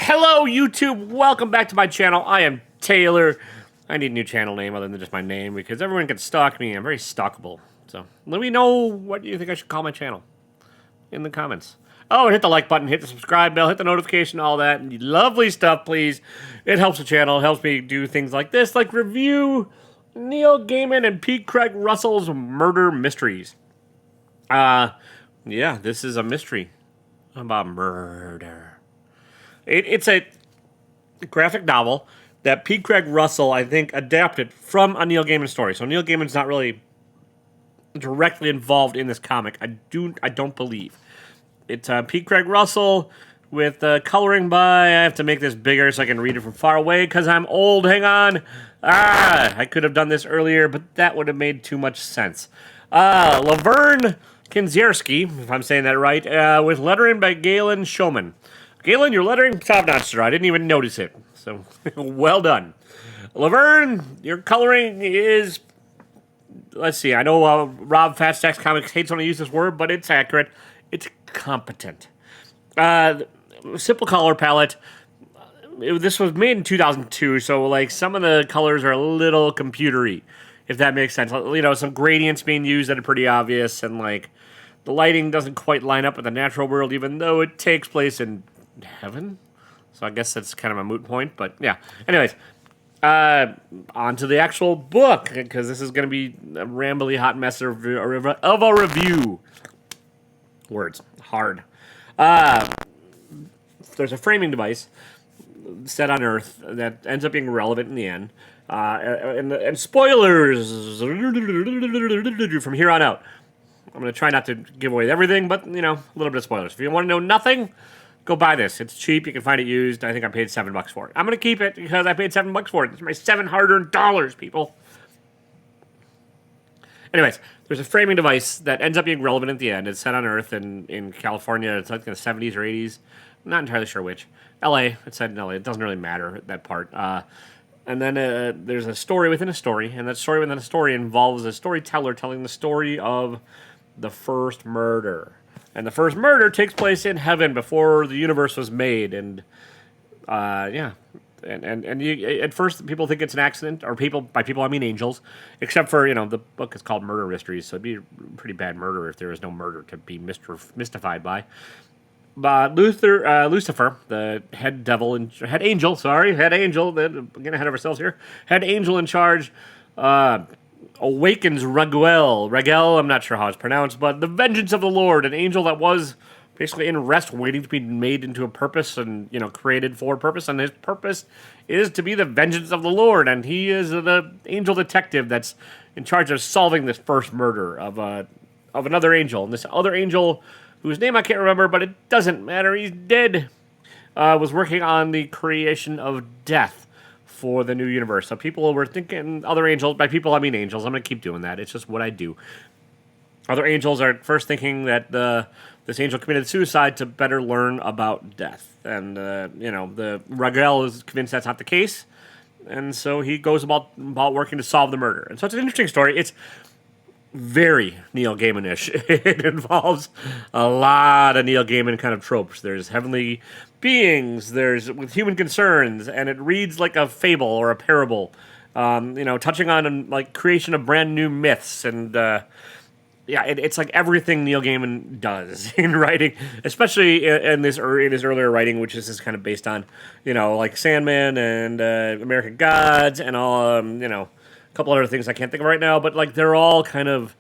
Hello, YouTube. Welcome back to my channel. I am Taylor. I need a new channel name other than just my name because everyone can stalk me. I'm very stalkable. So let me know what you think I should call my channel in the comments. Oh, and hit the like button, hit the subscribe bell, hit the notification, all that lovely stuff, please. It helps the channel. It helps me do things like this, like review Neil Gaiman and P. Craig Russell's murder mysteries. Yeah, this is a mystery about murder. It's a graphic novel that P. Craig Russell, I think, adapted from a Neil Gaiman story. So Neil Gaiman's not really directly involved in this comic. I don't believe. It's P. Craig Russell with coloring by. I have to make this bigger so I can read it from far away because I'm old. Hang on. I could have done this earlier, but that would have made too much sense. Laverne Kinzierski, if I'm saying that right, with lettering by Galen Showman. Galen, your lettering, top-notch, sir. I didn't even notice it. So, well done. Laverne, your coloring is... Let's see, I know Rob Fatstacks Comics hates when I use this word, but it's accurate. It's competent. Simple color palette. This was made in 2002, so like some of the colors are a little computery, if that makes sense. You know, some gradients being used that are pretty obvious, and like the lighting doesn't quite line up with the natural world, even though it takes place in heaven. So I guess that's kind of a moot point, but yeah. Anyways, on to the actual book, because this is going to be a rambly hot mess of a review. Words. Hard. There's a framing device set on Earth that ends up being relevant in the end. And spoilers from here on out. I'm going to try not to give away everything, but, you know, a little bit of spoilers. If you want to know nothing, go buy this. It's cheap. You can find it used. I think I paid $7 for it. I'm going to keep it because I paid $7 for it. It's my $7 hard-earned dollars, people. Anyways, there's a framing device that ends up being relevant at the end. It's set on Earth in California. It's like in the 70s or 80s. I'm not entirely sure which. L.A. It's set in L.A. It doesn't really matter, that part. And then there's a story within a story, and that story within a story involves a storyteller telling the story of the first murder. And the first murder takes place in heaven before the universe was made. And, yeah. And you, at first, people think it's an accident, or by people I mean angels, except for, you know, the book is called Murder Mysteries, so it'd be a pretty bad murder if there was no murder to be mystified by. But Lucifer, the head angel, I'm getting ahead of ourselves here, head angel in charge, awakens Raguel, I'm not sure how it's pronounced, but the vengeance of the Lord, an angel that was basically in rest, waiting to be made into a purpose and, you know, created for a purpose. And his purpose is to be the vengeance of the Lord. And he is the angel detective that's in charge of solving this first murder of another angel. And this other angel, whose name I can't remember, but it doesn't matter, he's dead, was working on the creation of death for the new universe. So people were thinking other angels, by people I mean angels. I'm going to keep doing that. It's just what I do. Other angels are first thinking that this angel committed suicide to better learn about death. And, you know, the Raguel is convinced that's not the case. And so he goes about working to solve the murder. And so it's an interesting story. It's very Neil Gaiman-ish. It involves a lot of Neil Gaiman kind of tropes. There's heavenly beings, there's with human concerns, and it reads like a fable or a parable. You know, touching on like creation of brand new myths and... Yeah, it's like everything Neil Gaiman does in writing, especially in his earlier writing, which is kind of based on, you know, like Sandman and American Gods and all, you know, a couple other things I can't think of right now, but like they're all kind of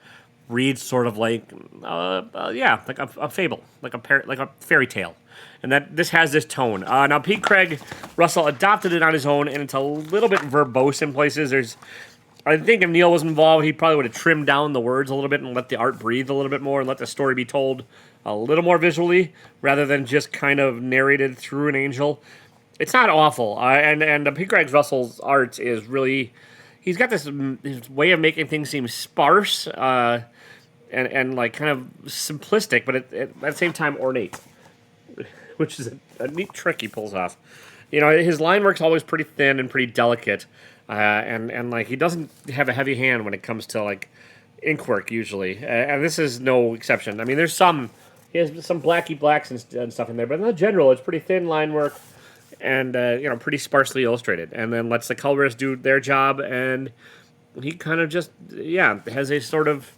read sort of like, yeah, like a fable, like a fairy tale, and that this has this tone. Now P. Craig Russell adopted it on his own, and it's a little bit verbose in places. I think if Neil was involved, he probably would have trimmed down the words a little bit and let the art breathe a little bit more and let the story be told a little more visually rather than just kind of narrated through an angel. It's not awful. And P. Craig Russell's art is really... He's got this way of making things seem sparse and like kind of simplistic, but at the same time ornate, which is a neat trick he pulls off. You know, his line work's always pretty thin and pretty delicate. And like he doesn't have a heavy hand when it comes to like ink work usually, and this is no exception. I mean, he has some blacky blacks and stuff in there, but in general, it's pretty thin line work. and pretty sparsely illustrated, and then lets the colorists do their job, and he kind of just has a sort of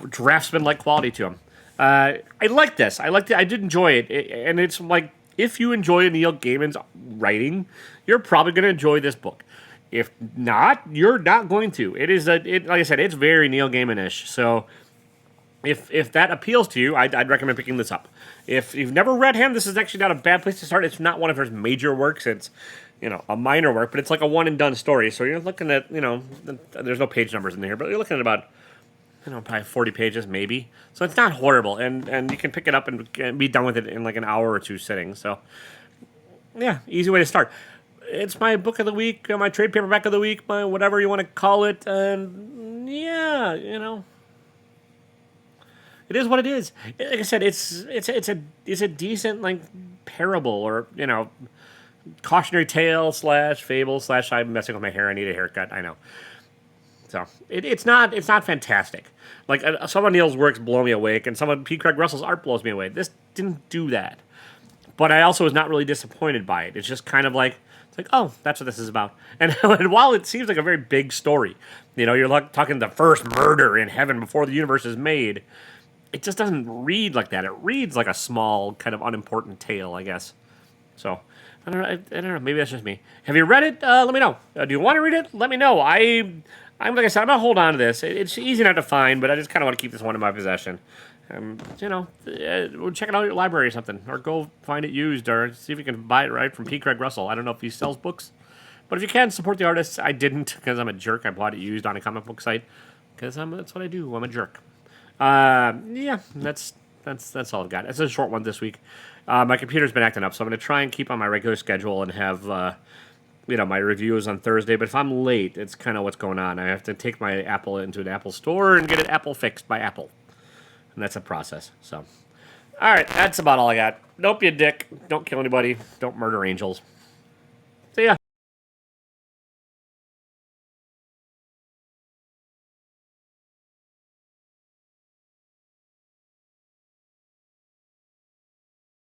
draftsman-like quality to him. I like this. I liked it. I did enjoy it, and it's like if you enjoy Neil Gaiman's writing, you're probably going to enjoy this book. If not, you're not going to. Like I said, it's very Neil Gaiman-ish. So if that appeals to you, I'd recommend picking this up. If you've never read him, this is actually not a bad place to start. It's not one of his major works. It's a minor work, but it's like a one and done story. So you're looking at there's no page numbers in here, but you're looking at about probably 40 pages maybe. So it's not horrible, and you can pick it up and be done with it in like an hour or two sitting. So yeah, easy way to start. It's my book of the week, my trade paperback of the week, my whatever you want to call it, and yeah, it is what it is. Like I said, it's a decent like parable or cautionary tale / fable / I'm messing with my hair. I need a haircut. I know. So it's not fantastic. Like some of Neil's works blow me away, and some of P. Craig Russell's art blows me away. This didn't do that, but I also was not really disappointed by it. It's just kind of like it's like, oh, that's what this is about. And while it seems like a very big story, you're like talking the first murder in heaven before the universe is made. It just doesn't read like that. It reads like a small, kind of unimportant tale, I guess. So, I don't know. Maybe that's just me. Have you read it? Let me know. Do you want to read it? Let me know. I'm like I said, I'm going to hold on to this. It's easy enough to find, but I just kind of want to keep this one in my possession. We'll check it out at your library or something. Or go find it used, or see if you can buy it right from P. Craig Russell. I don't know if he sells books. But if you can, support the artists. I didn't, because I'm a jerk. I bought it used on a comic book site. Because that's what I do. I'm a jerk. Yeah, that's all I've got. It's a short one this week. My computer's been acting up, so I'm going to try and keep on my regular schedule and have, my reviews on Thursday. But if I'm late, it's kind of what's going on. I have to take my Apple into an Apple store and get it Apple fixed by Apple. And that's a process, so. All right, that's about all I got. Don't be a dick. Don't kill anybody. Don't murder angels.